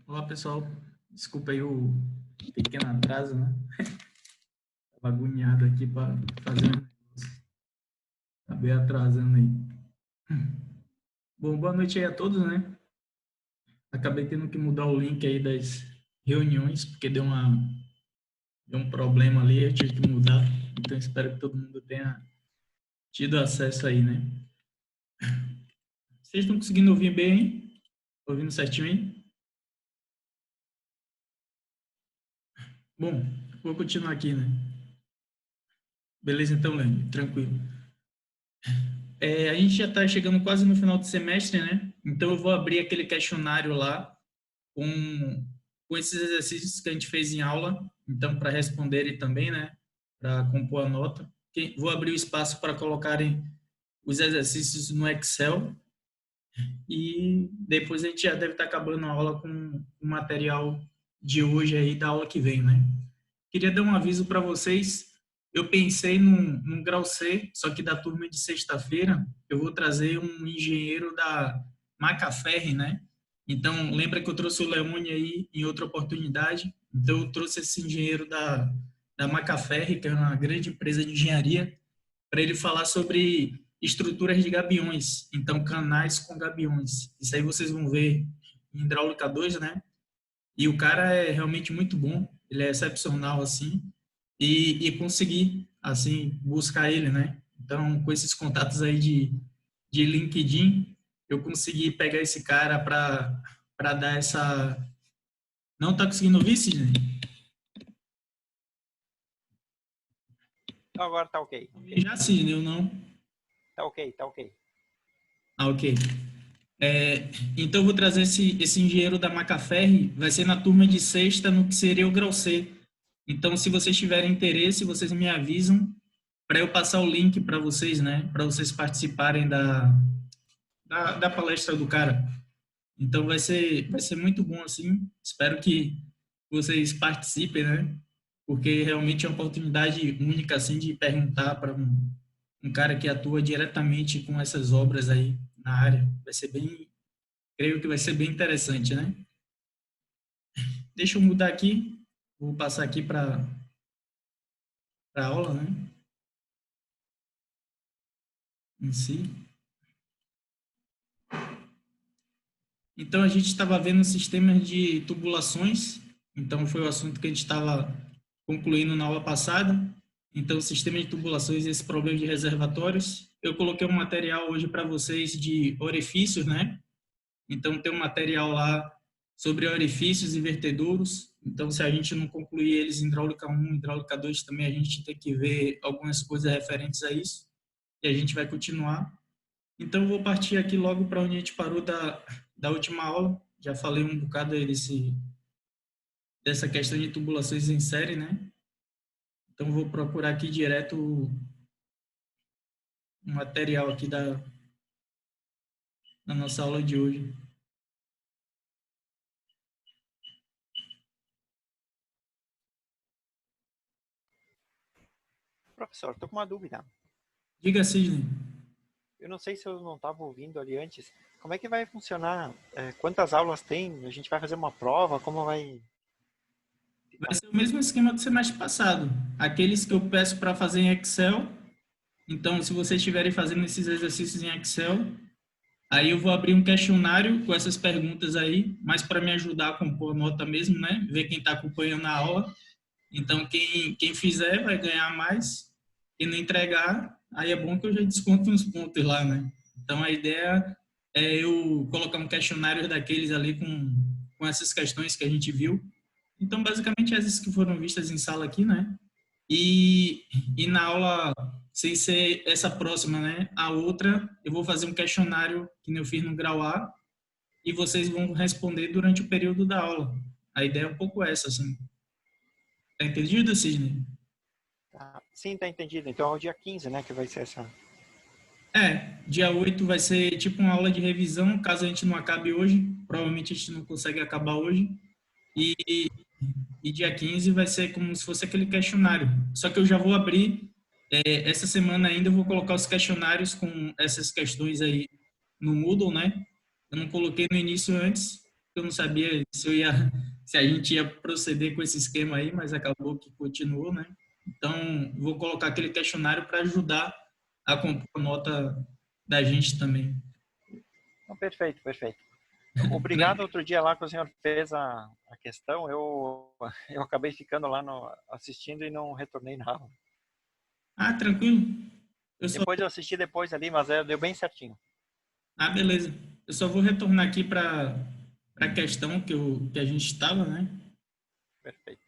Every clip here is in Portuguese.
Olá, pessoal. Desculpa aí o pequeno atraso, né? Tava agoniado aqui para fazer um negócio. Acabei atrasando aí. Bom, boa noite aí a todos, né? Acabei tendo que mudar o link aí das reuniões, porque deu um problema ali, eu tive que mudar. Então, espero que todo mundo tenha tido acesso aí, né? Vocês estão conseguindo ouvir bem, hein? Ouvindo certinho aí? Bom, vou continuar aqui, né? Beleza, então, Leandro, tranquilo. A gente já está chegando quase no final do semestre, né? Então eu vou abrir aquele questionário lá com esses exercícios que a gente fez em aula, então para responderem também, né? Para compor a nota. Vou abrir o espaço para colocarem os exercícios no Excel e depois a gente já deve estar acabando a aula com o material de hoje aí da aula que vem, né? Queria dar um aviso para vocês. Eu pensei num grau C, só que da turma de sexta-feira, eu vou trazer um engenheiro da Macaferri, né? Então, lembra que eu trouxe o Leone aí em outra oportunidade? Então, eu trouxe esse engenheiro da Macaferri, que é uma grande empresa de engenharia, para ele falar sobre estruturas de gabiões, então canais com gabiões. Isso aí vocês vão ver em Hidráulica 2, né? E o cara é realmente muito bom, ele é excepcional, assim, e consegui, assim, buscar ele, né? Então, com esses contatos aí de LinkedIn, eu consegui pegar esse cara para dar essa... Não tá conseguindo ouvir, Sidney? Agora tá ok. Já, Sidney, eu não. Tá ok, tá ok. Ah, ok. Então, eu vou trazer esse engenheiro da Macaferri, vai ser na turma de sexta, no que seria o grau C. Então, se vocês tiverem interesse, vocês me avisam para eu passar o link para vocês, né? Para vocês participarem da palestra do cara. Então, vai ser muito bom, assim. Espero que vocês participem, né? Porque realmente é uma oportunidade única, assim, de perguntar para um cara que atua diretamente com essas obras aí na área. Vai ser bem, creio que vai ser bem interessante, né? Deixa eu mudar aqui, vou passar aqui para a aula, né? Em si. Então, a gente estava vendo sistemas de tubulações, então foi o assunto que a gente estava concluindo na aula passada. Então, sistema de tubulações e esse problema de reservatórios. Eu coloquei um material hoje para vocês de orifícios, né? Então, tem um material lá sobre orifícios e vertedouros. Então, se a gente não concluir eles em hidráulica 1, hidráulica 2, também a gente tem que ver algumas coisas referentes a isso. E a gente vai continuar. Então, eu vou partir aqui logo para onde a gente parou da última aula. Já falei um bocado aí dessa questão de tubulações em série, né? Então, vou procurar aqui direto o material aqui da nossa aula de hoje. Professor, tô com uma dúvida. Diga, Sidney. Eu não sei se eu não estava ouvindo ali antes. Como é que vai funcionar? Quantas aulas tem? A gente vai fazer uma prova? Como vai Vai ficar? ser o mesmo esquema do semestre passado. Aqueles que eu peço para fazer em Excel. Então, se vocês estiverem fazendo esses exercícios em Excel, aí eu vou abrir um questionário com essas perguntas aí, mais para me ajudar a compor a nota mesmo, né? Ver quem está acompanhando a aula. Então, quem fizer vai ganhar mais. Quem não entregar, aí é bom que eu já desconto uns pontos lá, né? Então, a ideia é eu colocar um questionário daqueles ali com essas questões que a gente viu. Então, basicamente, essas que foram vistas em sala aqui, né? E, e na aula, sem ser essa próxima, né? A outra, eu vou fazer um questionário que eu fiz no grau A e vocês vão responder durante o período da aula. A ideia é um pouco essa, assim. Tá entendido, Sidney? Tá. Sim, tá entendido. Então é o dia 15, né, que vai ser essa. Dia 8 vai ser tipo uma aula de revisão, caso a gente não acabe hoje. Provavelmente a gente não consegue acabar hoje. E dia 15 vai ser como se fosse aquele questionário. Só que eu já vou abrir Essa semana ainda eu vou colocar os questionários com essas questões aí no Moodle, né? Eu não coloquei no início antes, eu não sabia se a gente ia proceder com esse esquema aí, mas acabou que continuou, né? Então, vou colocar aquele questionário para ajudar a compor a nota da gente também. Não, perfeito, perfeito. Obrigado. Outro dia lá que o senhor fez a questão, eu acabei ficando lá assistindo e não retornei na aula. Ah, tranquilo. Eu só Depois eu assisti depois ali, mas deu bem certinho. Ah, beleza. Eu só vou retornar aqui para a questão que a gente estava, né? Perfeito.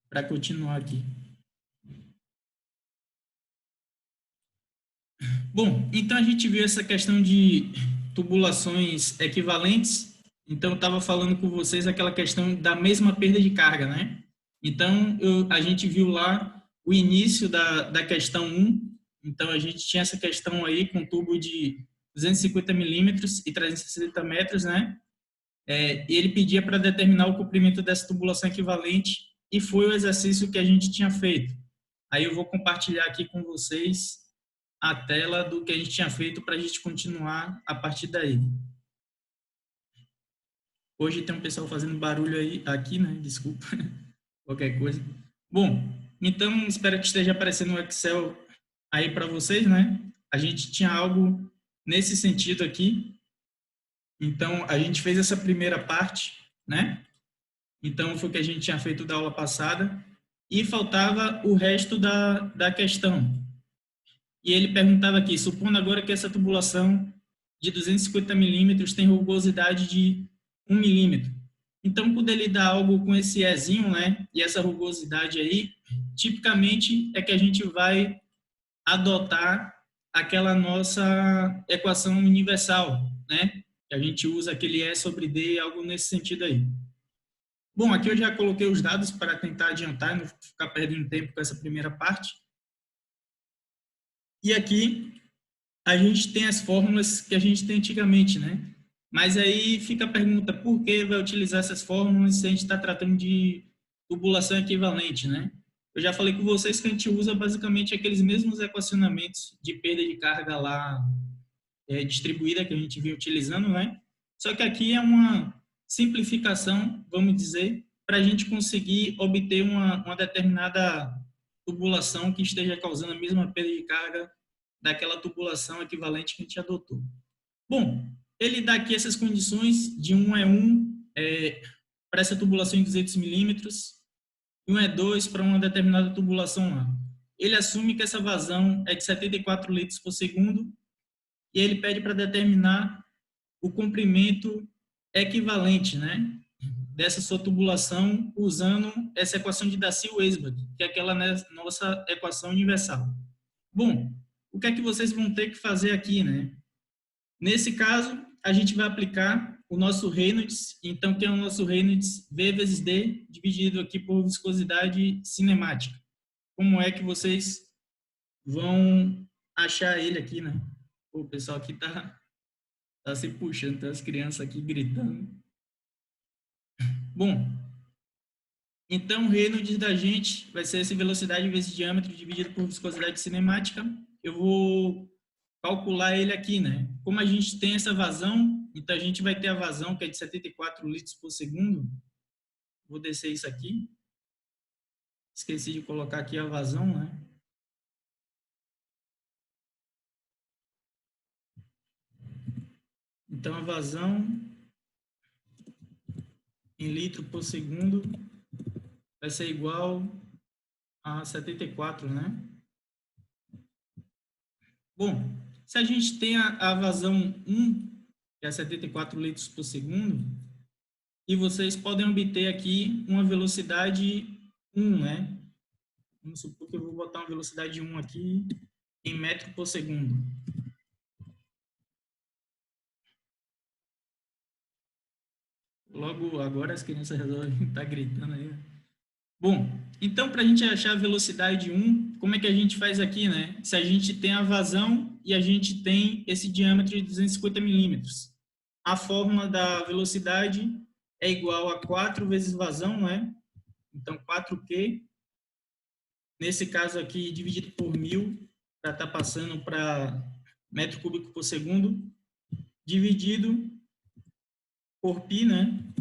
Para continuar aqui. Bom, então a gente viu essa questão de tubulações equivalentes. Então, eu estava falando com vocês aquela questão da mesma perda de carga, né? Então, a gente viu lá o início da questão 1. Então, a gente tinha essa questão aí com tubo de 250 milímetros e 360 metros, né? E ele pedia para determinar o comprimento dessa tubulação equivalente e foi o exercício que a gente tinha feito. Aí eu vou compartilhar aqui com vocês a tela do que a gente tinha feito para a gente continuar a partir daí. Hoje tem um pessoal fazendo barulho aí, aqui, né? Desculpa, qualquer coisa. Bom, então espero que esteja aparecendo o Excel aí para vocês, né? A gente tinha algo nesse sentido aqui. Então, a gente fez essa primeira parte, né? Então, foi o que a gente tinha feito da aula passada. E faltava o resto da questão. E ele perguntava aqui, supondo agora que essa tubulação de 250 milímetros tem rugosidade de 1 milímetro. Então, quando ele dá algo com esse Ezinho, né, e essa rugosidade aí, tipicamente é que a gente vai adotar aquela nossa equação universal, né? Que a gente usa aquele E sobre D, algo nesse sentido aí. Bom, aqui eu já coloquei os dados para tentar adiantar, não ficar perdendo tempo com essa primeira parte. E aqui a gente tem as fórmulas que a gente tem antigamente, né? Mas aí fica a pergunta, por que vai utilizar essas fórmulas se a gente está tratando de tubulação equivalente, né? Eu já falei com vocês que a gente usa basicamente aqueles mesmos equacionamentos de perda de carga lá distribuída que a gente vinha utilizando, né? Só que aqui é uma simplificação, vamos dizer, para a gente conseguir obter uma determinada tubulação que esteja causando a mesma perda de carga daquela tubulação equivalente que a gente adotou. Bom, ele dá aqui essas condições de 1 é 1 para essa tubulação em 200 milímetros e 1 é 2 para uma determinada tubulação lá. Ele assume que essa vazão é de 74 litros por segundo e ele pede para determinar o comprimento equivalente, né, dessa sua tubulação usando essa equação de Darcy-Weisbach, que é aquela nossa equação universal. Bom, o que é que vocês vão ter que fazer aqui, né? Nesse caso, a gente vai aplicar o nosso Reynolds, então que é o nosso Reynolds V vezes D, dividido aqui por viscosidade cinemática. Como é que vocês vão achar ele aqui, né? O pessoal aqui tá se puxando, tá as crianças aqui gritando. Bom, então o Reynolds da gente vai ser essa velocidade vezes diâmetro dividido por viscosidade cinemática. Eu vou calcular ele aqui, né? Como a gente tem essa vazão, então a gente vai ter a vazão que é de 74 litros por segundo. Vou descer isso aqui. Esqueci de colocar aqui a vazão, né? Então a vazão em litro por segundo vai ser igual a 74, né? Bom, se a gente tem a vazão 1, que é 74 litros por segundo, e vocês podem obter aqui uma velocidade 1, né? Vamos supor que eu vou botar uma velocidade 1 aqui em metro por segundo. Logo agora as crianças resolvem estar gritando aí. Bom, então para a gente achar a velocidade 1, como é que a gente faz aqui, né? Se a gente tem a vazão e a gente tem esse diâmetro de 250 milímetros. A fórmula da velocidade é igual a 4 vezes vazão, né? Então 4Q nesse caso aqui, dividido por 1000, para estar passando para metro cúbico por segundo, dividido por π, né?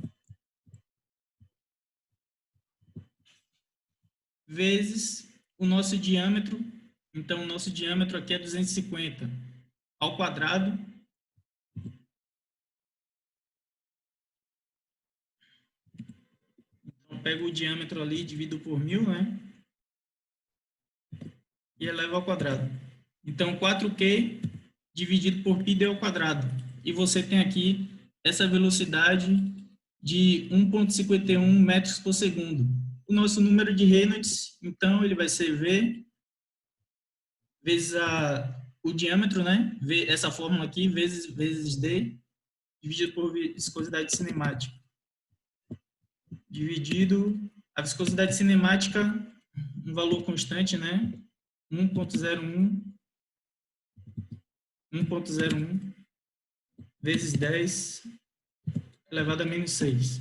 Vezes o nosso diâmetro. Então, o nosso diâmetro aqui é 250 ao quadrado. Então, pego o diâmetro ali, divido por 1000, né? E eleva ao quadrado. Então, 4Q dividido por π deu ao quadrado. E você tem aqui essa velocidade de 1,51 metros por segundo. O nosso número de Reynolds, então, ele vai ser V vezes o diâmetro, né? Essa fórmula aqui, vezes D, dividido por viscosidade cinemática. Dividido a viscosidade cinemática, um valor constante, né? 1,01 vezes 10 elevado a menos 6.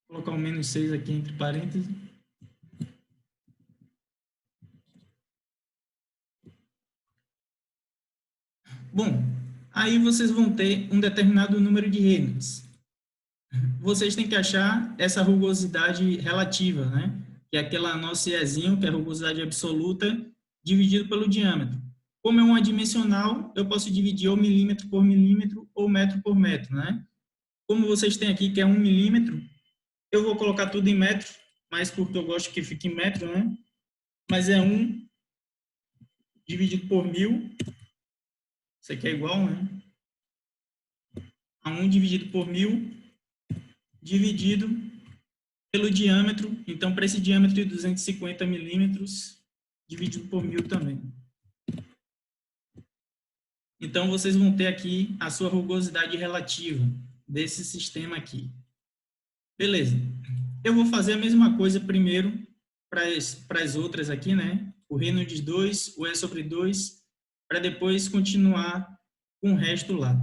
Vou colocar o menos 6 aqui entre parênteses. Bom, aí vocês vão ter um determinado número de Reynolds. Vocês têm que achar essa rugosidade relativa, né? Que é aquela nosso Ezinho, que é a rugosidade absoluta, dividido pelo diâmetro. Como é uma dimensional, eu posso dividir ou milímetro por milímetro ou metro por metro, né? Como vocês têm aqui que é 1 milímetro, eu vou colocar tudo em metro, mas porque eu gosto que fique em metro, né? Mas é 1 dividido por 1000. Isso aqui é igual, né? A 1 dividido por 1000, dividido pelo diâmetro. Então, para esse diâmetro de 250 milímetros, dividido por 1000 também. Então, vocês vão ter aqui a sua rugosidade relativa desse sistema aqui. Beleza. Eu vou fazer a mesma coisa primeiro para as outras aqui, né? O Reynolds 2, o E sobre 2, para depois continuar com o resto lá.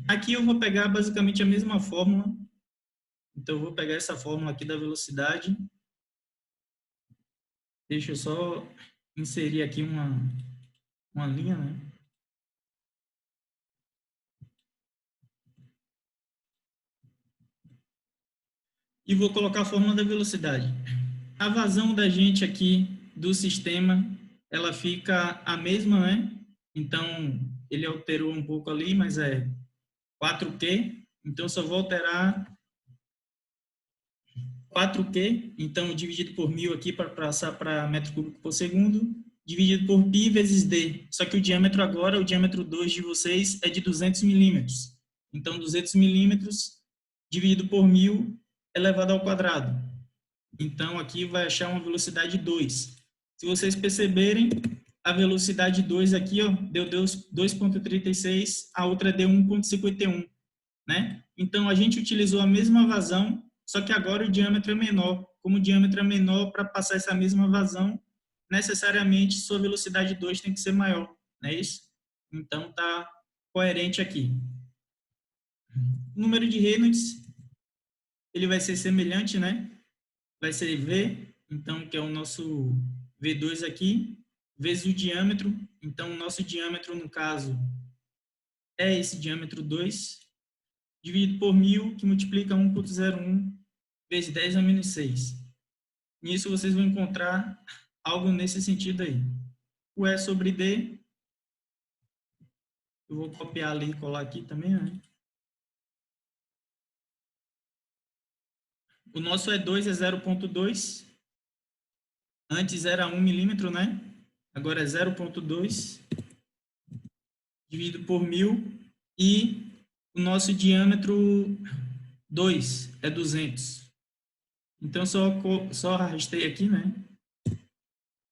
Aqui eu vou pegar basicamente a mesma fórmula. Então, eu vou pegar essa fórmula aqui da velocidade. Deixa eu só inserir aqui uma linha, né? E vou colocar a fórmula da velocidade. A vazão da gente aqui do sistema, ela fica a mesma, né? Então, ele alterou um pouco ali, mas é 4Q. Então, só vou alterar 4Q. Então, dividido por 1000 aqui para passar para metro cúbico por segundo, dividido por π vezes D. Só que o diâmetro agora, o diâmetro 2 de vocês é de 200 milímetros. Então, 200 milímetros dividido por 1000 elevado ao quadrado. Então, aqui vai achar uma velocidade 2. Se vocês perceberem, a velocidade 2 aqui, ó, deu 2,36, a outra deu 1,51, né? Então, a gente utilizou a mesma vazão, só que agora o diâmetro é menor. Como o diâmetro é menor, para passar essa mesma vazão, necessariamente sua velocidade 2 tem que ser maior, não é isso? Então, tá coerente aqui. O número de Reynolds, ele vai ser semelhante, né? Vai ser V, então, que é o nosso V2 aqui, vezes o diâmetro. Então, o nosso diâmetro, no caso, é esse diâmetro 2, dividido por 1000, que multiplica 1,01 vezes 10 a menos 6. Nisso, vocês vão encontrar algo nesse sentido aí. O E sobre D, eu vou copiar ali e colar aqui também, né? O nosso E2 é 0,2. Antes era 1 milímetro, né? Agora é 0,2 dividido por 1000. E o nosso diâmetro 2 é 200. Então, só arrastei aqui, né?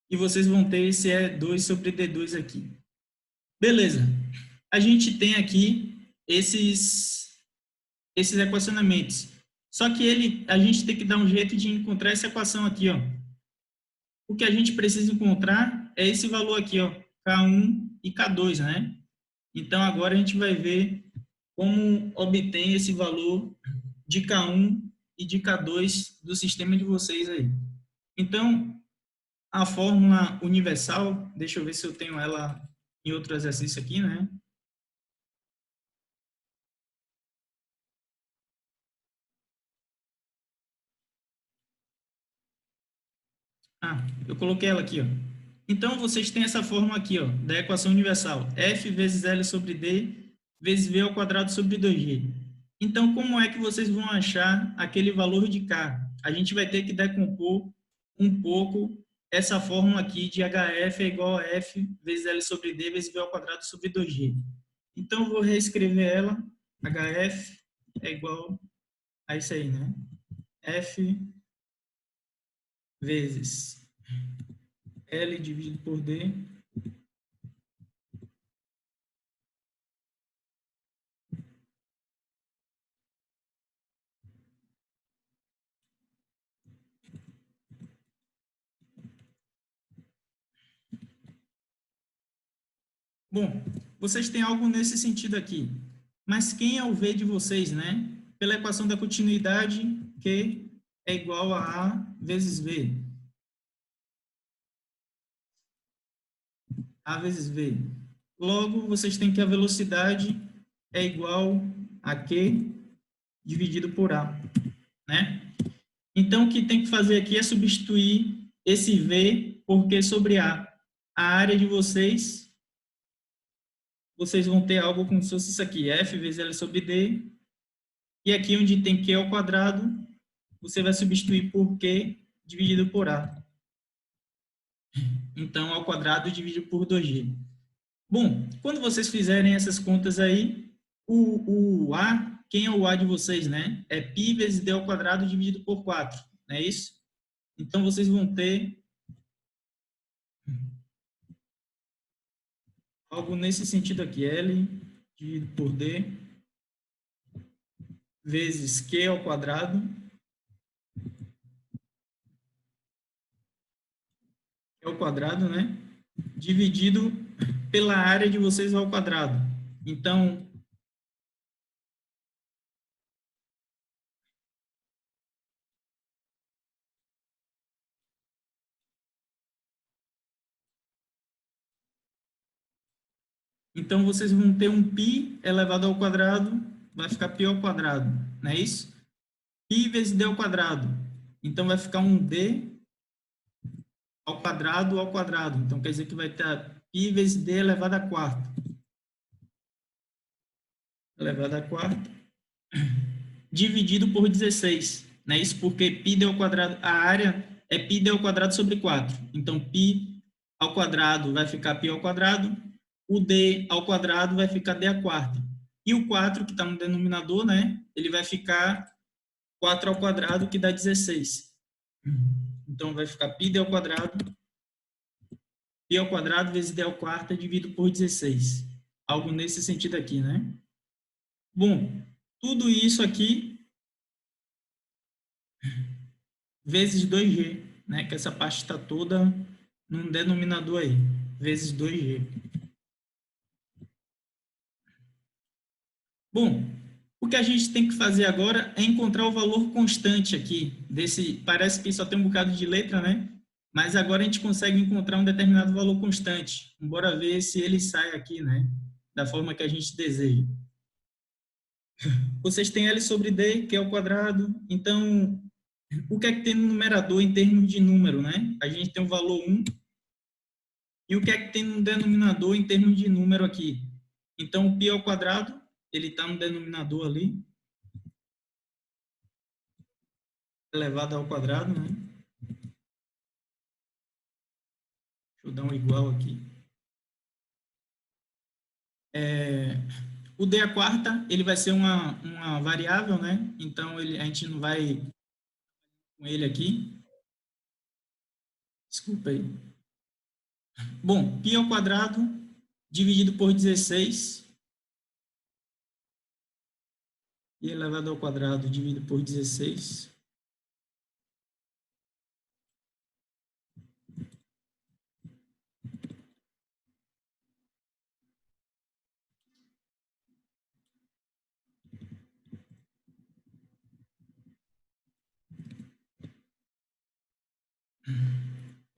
E vocês vão ter esse E2 sobre D2 aqui. Beleza. A gente tem aqui esses equacionamentos. Só que a gente tem que dar um jeito de encontrar essa equação aqui, ó. O que a gente precisa encontrar é esse valor aqui, ó, K1 e K2, né? Então, agora a gente vai ver como obtém esse valor de K1 e de K2 do sistema de vocês aí. Então, a fórmula universal, deixa eu ver se eu tenho ela em outro exercício aqui, né? Ah, eu coloquei ela aqui, ó. Então, vocês têm essa fórmula aqui, ó, da equação universal. F vezes L sobre D vezes V ao quadrado sobre 2G. Então, como é que vocês vão achar aquele valor de K? A gente vai ter que decompor um pouco essa fórmula aqui de HF é igual a F vezes L sobre D vezes V ao quadrado sobre 2G. Então, eu vou reescrever ela. HF é igual a isso aí, né? F vezes L dividido por D. Bom, vocês têm algo nesse sentido aqui. Mas quem é o V de vocês, né? Pela equação da continuidade, Q é igual a A vezes V. A vezes V. Logo, vocês têm que a velocidade é igual a Q dividido por A, né? Então, o que tem que fazer aqui é substituir esse V por Q sobre A. A área de vocês vão ter algo como se fosse isso aqui, F vezes L sobre D. E aqui onde tem Q ao quadrado, você vai substituir por Q dividido por A. Então, ao quadrado dividido por 2G. Bom, quando vocês fizerem essas contas aí, o A, quem é o A de vocês, né? É π vezes D ao quadrado dividido por 4, não é isso? Então, vocês vão ter algo nesse sentido aqui, L dividido por D vezes Q ao quadrado, né? Dividido pela área de vocês ao quadrado. Então, vocês vão ter um π elevado ao quadrado, vai ficar π ao quadrado, não é isso? Π vezes d ao quadrado. Então, vai ficar um d ao quadrado ao quadrado. Então, quer dizer que vai ter π vezes d elevado à quarta. Elevado à quarta. Dividido por 16. Não é isso? Porque π d ao quadrado, a área é π d ao quadrado sobre 4. Então, π ao quadrado vai ficar π ao quadrado. O d ao quadrado vai ficar d à quarta. E o 4, que está no denominador, né? Ele vai ficar 4 ao quadrado, que dá 16. Então, vai ficar π d ao quadrado, π ao quadrado vezes d ao quarta dividido por 16. Algo nesse sentido aqui, né? Bom, tudo isso aqui vezes 2g, né? Que essa parte está toda num denominador aí, vezes 2g. Bom, o que a gente tem que fazer agora é encontrar o valor constante aqui desse, parece que só tem um bocado de letra, né? Mas agora a gente consegue encontrar um determinado valor constante. Bora ver se ele sai aqui, né? Da forma que a gente deseja. Vocês têm L sobre D, que é o quadrado. Então, o que é que tem no numerador em termos de número, né? A gente tem o valor 1. E o que é que tem no denominador em termos de número aqui? Então, o π ao quadrado, ele está no denominador ali, elevado ao quadrado, né? Deixa eu dar um igual aqui. O d à quarta, ele vai ser uma variável, né? Então, a gente não vai com ele aqui. Desculpa aí. Bom, π ao quadrado dividido por 16 e elevado ao quadrado dividido por 16.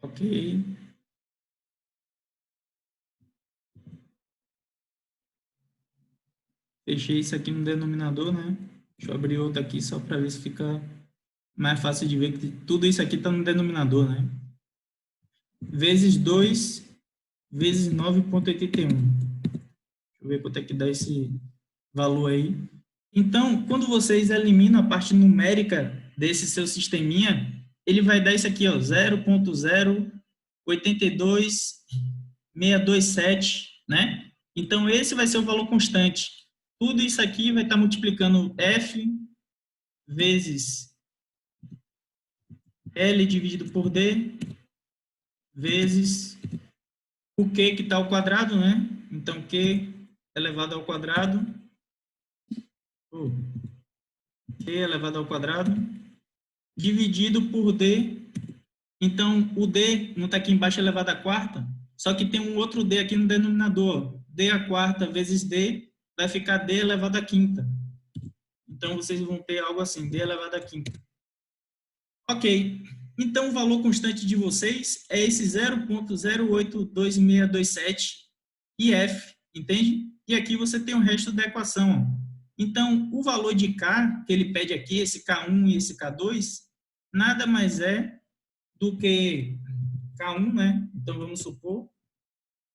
Ok. Fechei isso aqui no denominador, né? Deixa eu abrir outro aqui só para ver se fica mais fácil de ver que tudo isso aqui está no denominador, né? Vezes 2 vezes 9,81. Deixa eu ver quanto é que dá esse valor aí. Então, quando vocês eliminam a parte numérica desse seu sisteminha, ele vai dar isso aqui, ó, 0,082627, né? Então, esse vai ser o valor constante. Tudo isso aqui vai estar multiplicando F vezes L dividido por D vezes o Q que está ao quadrado, né? Então, Q elevado ao quadrado, Q elevado ao quadrado, dividido por D. Então, o D não está aqui embaixo elevado à quarta, só que tem um outro D aqui no denominador. D à quarta vezes D vai ficar D elevado à quinta. Então, vocês vão ter algo assim, D elevado à quinta. Ok. Então, o valor constante de vocês é esse 0,082627 e F, entende? E aqui você tem o resto da equação. Ó. Então, o valor de K, que ele pede aqui, esse K1 e esse K2, nada mais é do que K1, né? Então, vamos supor,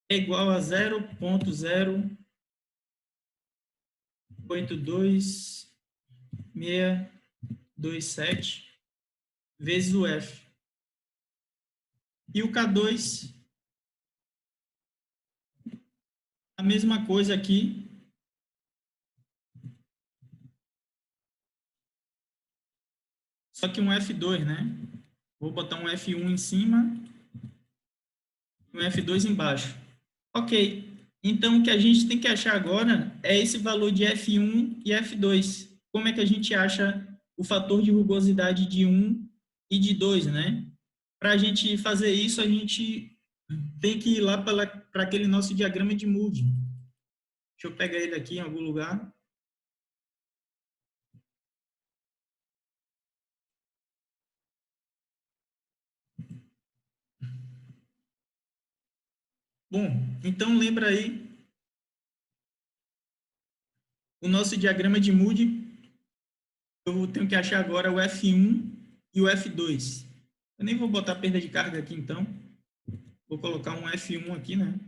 é igual a 0,082627 vezes o F. E o K2, a mesma coisa aqui, só que um F2, né? Vou botar um F1 em cima e um F2 embaixo. Ok. Então, o que a gente tem que achar agora é esse valor de F1 e F2. Como é que a gente acha o fator de rugosidade de 1 e de 2, né? Para a gente fazer isso, a gente tem que ir lá para aquele nosso diagrama de Moody. Deixa eu pegar ele aqui em algum lugar. Bom, então lembra aí o nosso diagrama de Moody. Eu tenho que achar agora o F1 e o F2. Eu nem vou botar perda de carga aqui, então. Vou colocar um F1 aqui, né?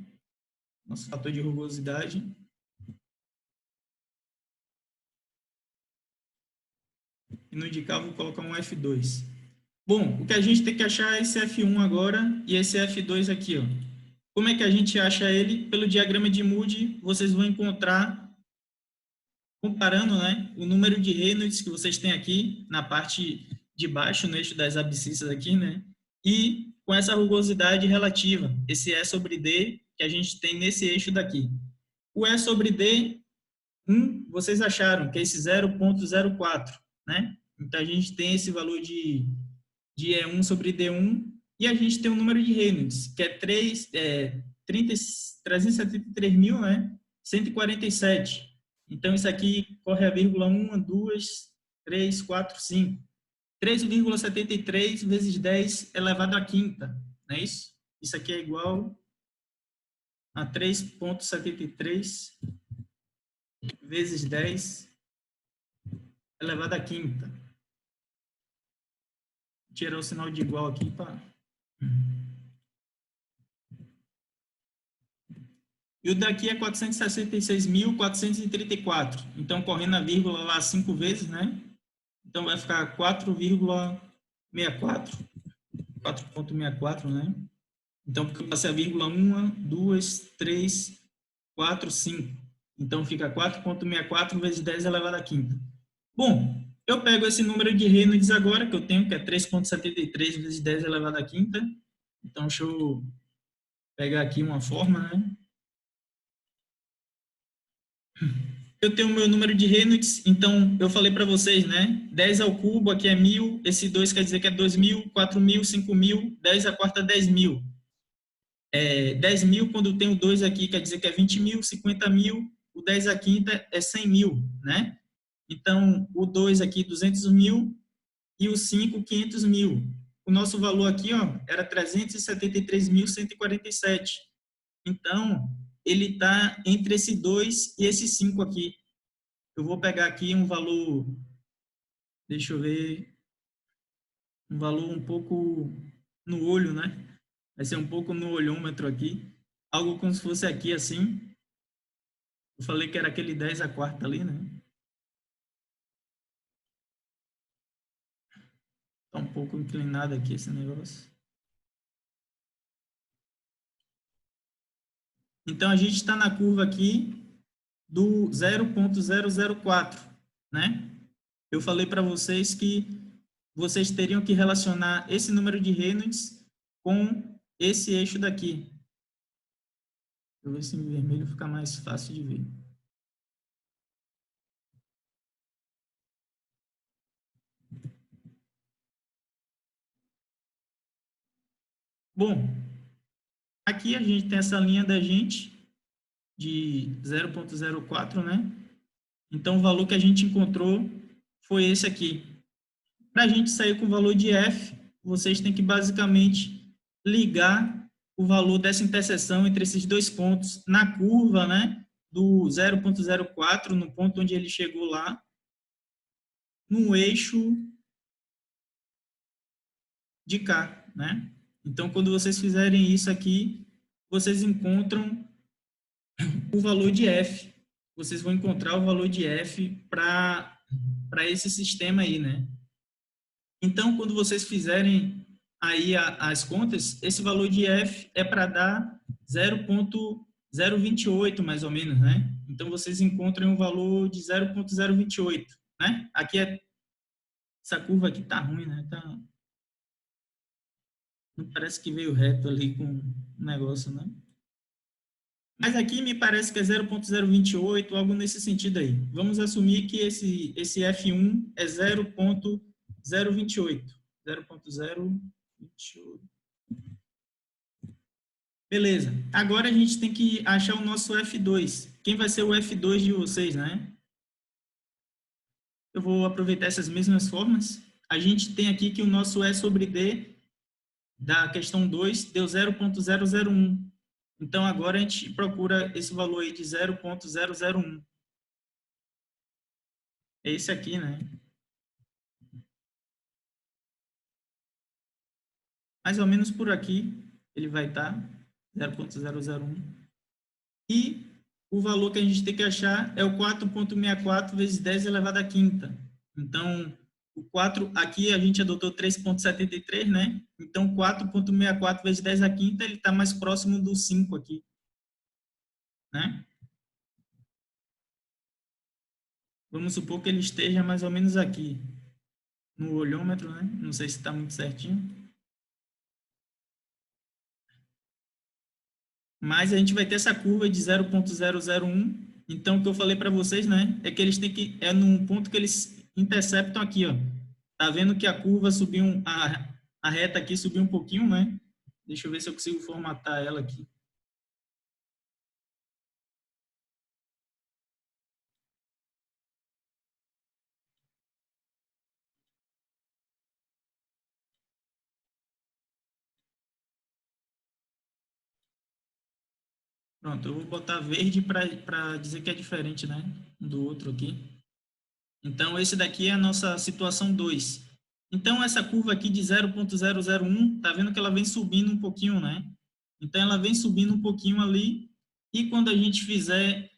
Nosso fator de rugosidade. E no de cá vou colocar um F2. Bom, o que a gente tem que achar é esse F1 agora e esse F2 aqui, ó. Como é que a gente acha ele? Pelo diagrama de Moody, vocês vão encontrar, comparando, né, o número de Reynolds que vocês têm aqui na parte de baixo, no eixo das abscissas aqui, né, e com essa rugosidade relativa, esse E sobre D que a gente tem nesse eixo daqui. O E sobre D, vocês acharam que é esse 0,04, né? Então, a gente tem esse valor de E1 sobre D1 e a gente tem o número de Reynolds, que é 373 mil, né? 147. Então, isso aqui corre a vírgula 1, 2, 3, 4, 5. 3,73 vezes 10 elevado à quinta, não é isso? Isso aqui é igual a 3,73 vezes 10 elevado à quinta. Tirar o sinal de igual aqui para... E o daqui é 466.434. Então, correndo a vírgula lá 5 vezes, né? Então, vai ficar 4,64. 4,64, né? Então, porque eu passei a vírgula 1, 2, 3, 4, 5. Então, fica 4,64 vezes 10 elevado à quinta. Bom, eu pego esse número de Reynolds agora, que eu tenho, que é 3,73 vezes 10 elevado à quinta. Então, deixa eu pegar aqui uma forma, né? Eu tenho o meu número de Reynolds, então eu falei para vocês, né? 10 ao cubo, aqui é 1.000, esse 2 quer dizer que é 2.000, 4.000, 5.000, 10 à quarta, 10.000. 10.000, quando tem o 2 aqui, quer dizer que é 20.000, 50.000, o 10 à quinta é 100.000, né? Então, o 2 aqui, 200.000, e o 5, 500.000. o nosso valor aqui, ó, era 373.147. Então, ele está entre esse 2 e esse 5 aqui. Eu vou pegar aqui um valor, deixa eu ver, um valor um pouco no olho, né? Vai ser um pouco no olhômetro aqui. Algo como se fosse aqui assim. Eu falei que era aquele 10 a quarta ali, né? Tá um pouco inclinado aqui esse negócio. Então, a gente está na curva aqui do 0,004, né? Eu falei para vocês que vocês teriam que relacionar esse número de Reynolds com esse eixo daqui. Deixa eu ver se em vermelho fica mais fácil de ver. Bom, aqui a gente tem essa linha da gente de 0,04, né? Então, o valor que a gente encontrou foi esse aqui. Para a gente sair com o valor de F, vocês têm que basicamente ligar o valor dessa interseção entre esses dois pontos na curva, né? Do 0,04, no ponto onde ele chegou lá, no eixo de cá, né? Então, quando vocês fizerem isso aqui, vocês encontram o valor de F. Vocês vão encontrar o valor de F para esse sistema aí, né? Então, quando vocês fizerem aí as contas, esse valor de F é para dar 0,028, mais ou menos, né? Então, vocês encontram um valor de 0,028, né? Aqui essa curva aqui tá ruim, né? Não parece que veio reto ali com o negócio, né? Mas aqui me parece que é 0,028, algo nesse sentido aí. Vamos assumir que esse F1 é 0,028. 0,028. Beleza. Agora a gente tem que achar o nosso F2. Quem vai ser o F2 de vocês, né? Eu vou aproveitar essas mesmas formas. A gente tem aqui que o nosso E sobre D da questão 2 deu 0,001. Então, agora a gente procura esse valor aí de 0,001. É esse aqui, né? Mais ou menos por aqui ele vai estar, 0,001. E o valor que a gente tem que achar é o 4,64 vezes 10 elevado à quinta. Então, o 4, aqui a gente adotou 3,73, né? Então, 4,64 vezes 10 à quinta, ele está mais próximo do 5 aqui, né? Vamos supor que ele esteja mais ou menos aqui, no olhômetro, né? Não sei se está muito certinho. Mas a gente vai ter essa curva de 0,001. Então, o que eu falei para vocês, né, é que eles têm que, é num ponto que eles interceptam aqui, ó. Tá vendo que a curva subiu, a reta aqui subiu um pouquinho, né? Deixa eu ver se eu consigo formatar ela aqui. Pronto, eu vou botar verde para dizer que é diferente, né, um do outro aqui. Então, esse daqui é a nossa situação 2. Então, essa curva aqui de 0,001, tá vendo que ela vem subindo um pouquinho, né? Então, ela vem subindo um pouquinho ali, e quando a gente fizer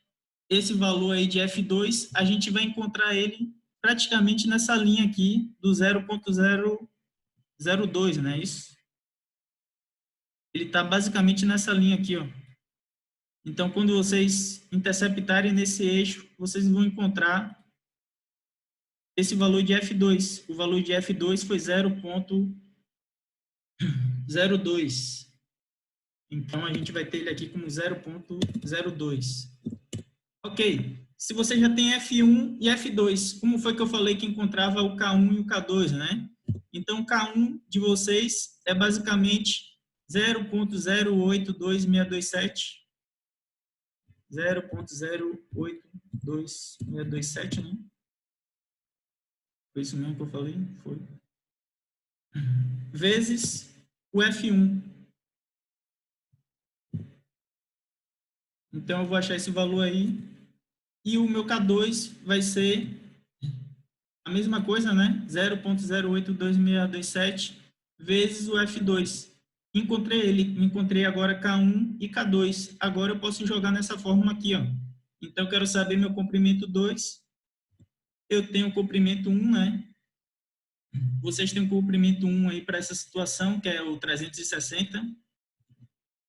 esse valor aí de F2, a gente vai encontrar ele praticamente nessa linha aqui do 0,002, né? Isso. Ele está basicamente nessa linha aqui, ó. Então, quando vocês interceptarem nesse eixo, vocês vão encontrar esse valor de F2. O valor de F2 foi 0,02. Então, a gente vai ter ele aqui como 0,02. Ok. Se você já tem F1 e F2, como foi que eu falei que encontrava o K1 e o K2, né? Então, o K1 de vocês é basicamente 0,082627. 0,082627, né? Foi isso mesmo que eu falei? Foi. vezes o F1. Então, eu vou achar esse valor aí. E o meu K2 vai ser a mesma coisa, né? 0,082627 vezes o F2. Encontrei agora K1 e K2. Agora eu posso jogar nessa fórmula aqui, ó. Então, eu quero saber meu comprimento 2. Eu tenho o comprimento 1, né? Vocês têm o comprimento 1 aí para essa situação, que é o 360.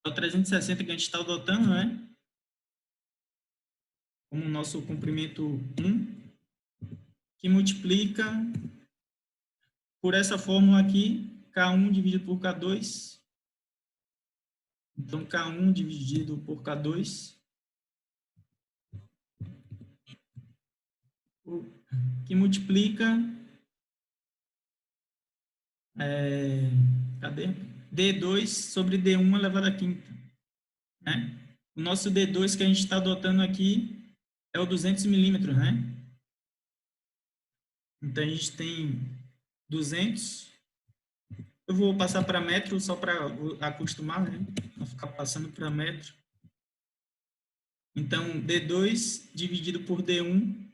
É o 360 que a gente está adotando, né? Como o nosso comprimento 1, que multiplica por essa fórmula aqui, K1 dividido por K2. Então, K1 dividido por K2, que multiplica cadê? D2 sobre D1 elevado à quinta. Né? O nosso D2 que a gente está adotando aqui é o 200 milímetros, né? Então, a gente tem 200. Eu vou passar para metro só para acostumar, né? Não ficar passando para metro. Então, D2 dividido por D1.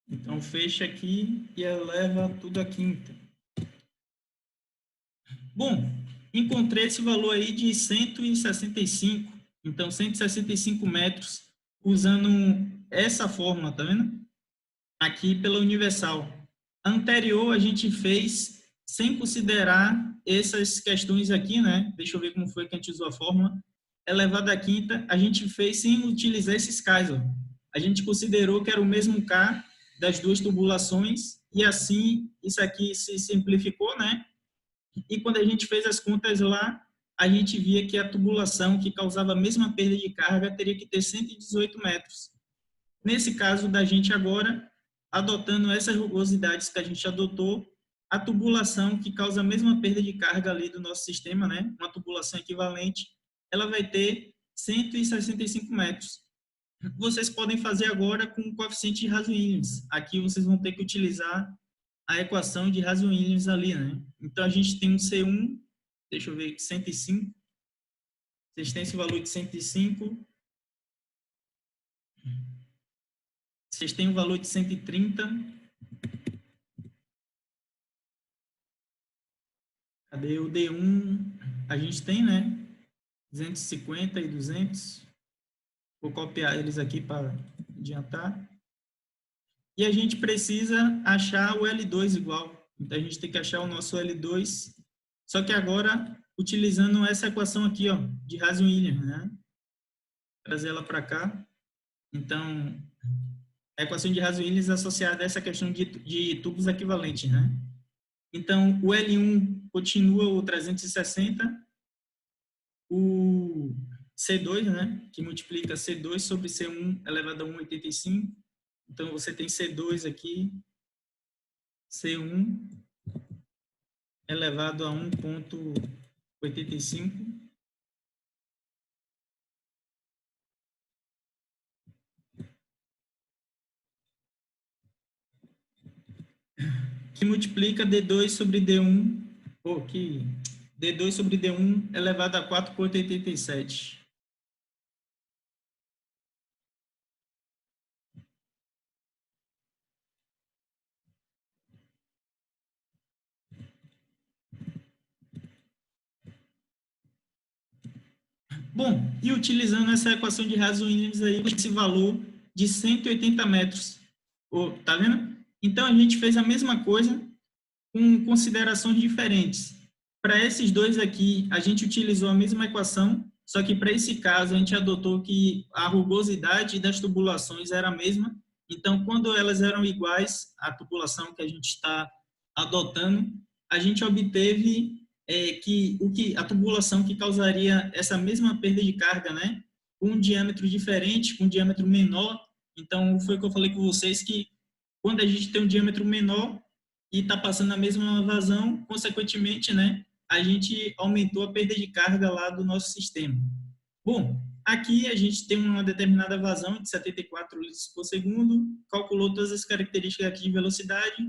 Então, fecha aqui e eleva tudo à quinta. Bom, encontrei esse valor aí de 165. Então, 165 metros, usando essa fórmula, tá vendo? Aqui pela universal. A anterior a gente fez sem considerar essas questões aqui, né? Deixa eu ver como foi que a gente usou a fórmula. Elevado à quinta, a gente fez sem utilizar esses Ks, ó. A gente considerou que era o mesmo K das duas tubulações e assim isso aqui se simplificou, né? E quando a gente fez as contas lá, a gente via que a tubulação que causava a mesma perda de carga teria que ter 118 metros. Nesse caso da gente agora, adotando essas rugosidades que a gente adotou, a tubulação que causa a mesma perda de carga ali do nosso sistema, né? Uma tubulação equivalente, ela vai ter 165 metros. Vocês podem fazer agora com o coeficiente de Hasse-Williams. Aqui vocês vão ter que utilizar a equação de Hasse-Williams ali, né? Então, a gente tem um C1, deixa eu ver, 105. Vocês têm esse valor de 105. Vocês têm o valor de 130. Cadê o D1? A gente tem, né? 250 e 200. Vou copiar eles aqui para adiantar. E a gente precisa achar o L2 igual. Então, a gente tem que achar o nosso L2. Só que agora, utilizando essa equação aqui, ó, de Hasse-Williams, né? Trazer ela para cá. Então, a equação de Hasse-Williams associada a essa questão de tubos equivalentes, né? Então, o L1 continua o 360, o C2, né, que multiplica C2 sobre C1 elevado a 1,85. Então, você tem C2 aqui, C1 elevado a 1,85. Que multiplica D2 sobre D1, D2 sobre D1 elevado a 4,87. Bom, e utilizando essa equação de Hasse-Williams aí, esse valor de 180 metros. Tá vendo? Então, a gente fez a mesma coisa com considerações diferentes. Para esses dois aqui, a gente utilizou a mesma equação, só que para esse caso, a gente adotou que a rugosidade das tubulações era a mesma. Então, quando elas eram iguais à tubulação que a gente está adotando, a gente obteve que a tubulação que causaria essa mesma perda de carga, né, com um diâmetro diferente, com um diâmetro menor. Então, foi o que eu falei com vocês, que quando a gente tem um diâmetro menor e está passando a mesma vazão, consequentemente, né, a gente aumentou a perda de carga lá do nosso sistema. Bom, Aqui a gente tem uma determinada vazão de 74 litros por segundo, calculou todas as características aqui de velocidade,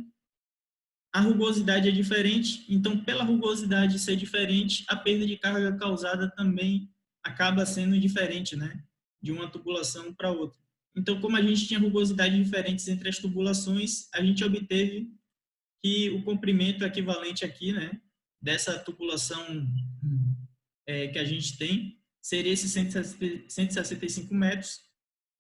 a rugosidade é diferente, então pela rugosidade ser diferente, a perda de carga causada também acaba sendo diferente, né, de uma tubulação para outra. Então, como a gente tinha rugosidades diferentes entre as tubulações, a gente obteve que o comprimento equivalente aqui, né, dessa tubulação que a gente tem, seria esses 165 metros,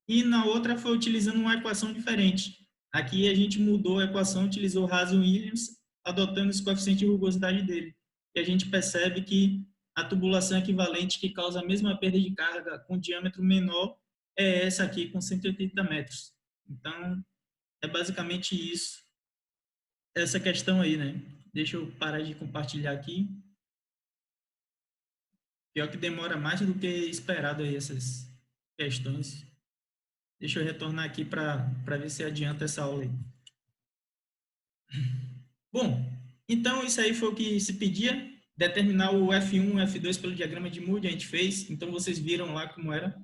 e na outra foi utilizando uma equação diferente. Aqui a gente mudou a equação, utilizou Hazen-Williams, adotando esse coeficiente de rugosidade dele. E a gente percebe que a tubulação equivalente que causa a mesma perda de carga com diâmetro menor é essa aqui, com 180 metros. Então, é basicamente isso, essa questão aí, né? Deixa eu parar de compartilhar aqui. Pior que demora mais do que esperado aí essas questões. Deixa eu retornar aqui para ver se adianta essa aula aí. Bom, então isso aí foi o que se pedia, determinar o F1 e F2 pelo diagrama de Moody, a gente fez, então vocês viram lá como era.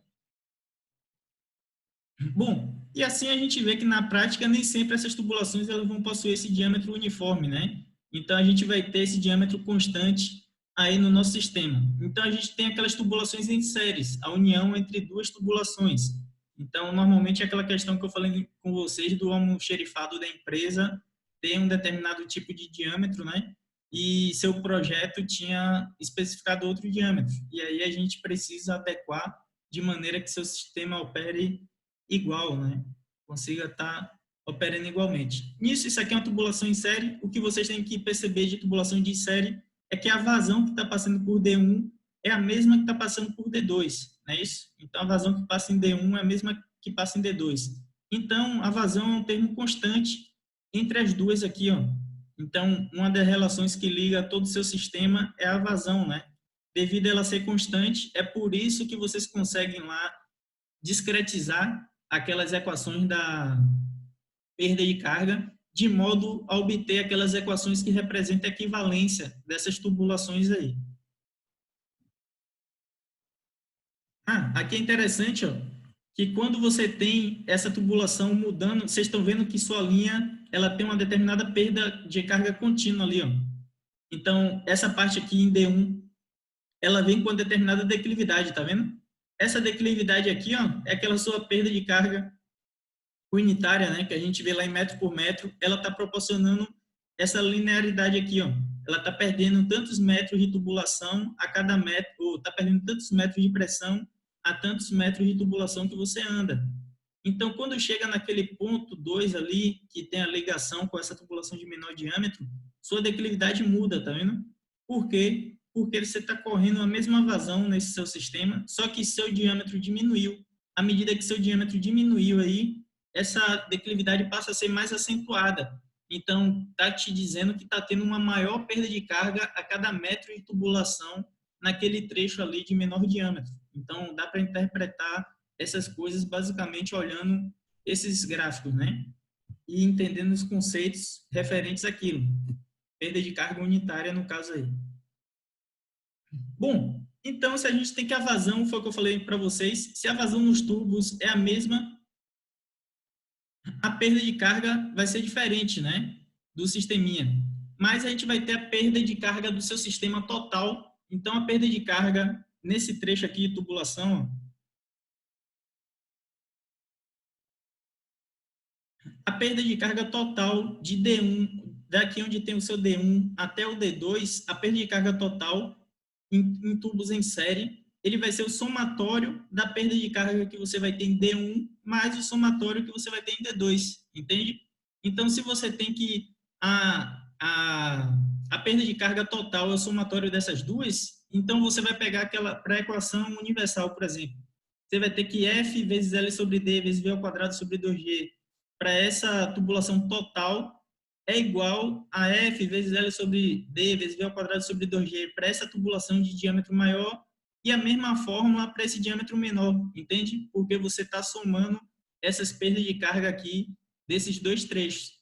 Bom, e assim a gente vê que na prática nem sempre essas tubulações elas vão possuir esse diâmetro uniforme, né? Então a gente vai ter esse diâmetro constante aí no nosso sistema. Então a gente tem aquelas tubulações em séries, a união entre duas tubulações. Então normalmente é aquela questão que eu falei com vocês do almoxerifado da empresa ter um determinado tipo de diâmetro, né? E seu projeto tinha especificado outro diâmetro. E aí a gente precisa adequar de maneira que seu sistema opere igual, né? Consiga estar operando igualmente. Nisso, isso aqui é uma tubulação em série. O que vocês têm que perceber de tubulação de série é que a vazão que está passando por D1 é a mesma que está passando por D2, não é isso? Então, a vazão que passa em D1 é a mesma que passa em D2. Então, a vazão é um termo constante entre as duas aqui, ó. Então, uma das relações que liga todo o seu sistema é a vazão, né? Devido a ela ser constante, é por isso que vocês conseguem lá discretizar aquelas equações da perda de carga, de modo a obter aquelas equações que representam a equivalência dessas tubulações aí. Aqui é interessante, ó, que quando você tem essa tubulação mudando, vocês estão vendo que sua linha ela tem uma determinada perda de carga contínua ali, ó. Então, essa parte aqui em D1, ela vem com uma determinada declividade, tá vendo? Essa declividade aqui, ó, é aquela sua perda de carga unitária, né, que a gente vê lá em metro por metro, ela está proporcionando essa linearidade aqui, ó. Ela está perdendo tantos metros de tubulação a cada metro, ou está perdendo tantos metros de pressão a tantos metros de tubulação que você anda. Então, quando chega naquele ponto 2 ali, que tem a ligação com essa tubulação de menor diâmetro, sua declividade muda, tá vendo? Por quê? Porque você está correndo a mesma vazão nesse seu sistema, só que seu diâmetro diminuiu. À medida que seu diâmetro diminuiu aí, essa declividade passa a ser mais acentuada. Então, está te dizendo que está tendo uma maior perda de carga a cada metro de tubulação naquele trecho ali de menor diâmetro. Então, dá para interpretar essas coisas basicamente olhando esses gráficos, né? E entendendo os conceitos referentes àquilo. Perda de carga unitária, no caso aí. Bom, então, se a gente tem que a vazão, foi o que eu falei para vocês, se a vazão nos tubos é a mesma, a perda de carga vai ser diferente, né? Do sisteminha. Mas a gente vai ter a perda de carga do seu sistema total. Então, a perda de carga nesse trecho aqui de tubulação, a perda de carga total de D1, daqui onde tem o seu D1 até o D2, a perda de carga total em tubos em série, ele vai ser o somatório da perda de carga que você vai ter em D1 mais o somatório que você vai ter em D2, entende? Então, se você tem que a perda de carga total é o somatório dessas duas, então você vai pegar aquela para a equação universal, por exemplo. Você vai ter que F vezes L sobre D vezes V ao quadrado sobre 2G para essa tubulação total é igual a F vezes L sobre D vezes V ao quadrado sobre 2G para essa tubulação de diâmetro maior e a mesma fórmula para esse diâmetro menor, entende? Porque você está somando essas perdas de carga aqui desses dois trechos.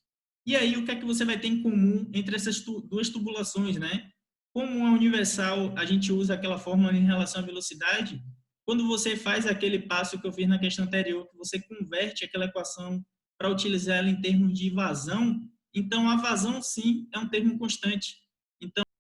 E aí, o que é que você vai ter em comum entre essas duas tubulações, né? Como a universal, a gente usa aquela fórmula em relação à velocidade, quando você faz aquele passo que eu fiz na questão anterior, que você converte aquela equação para utilizar ela em termos de vazão, então a vazão, sim, é um termo constante.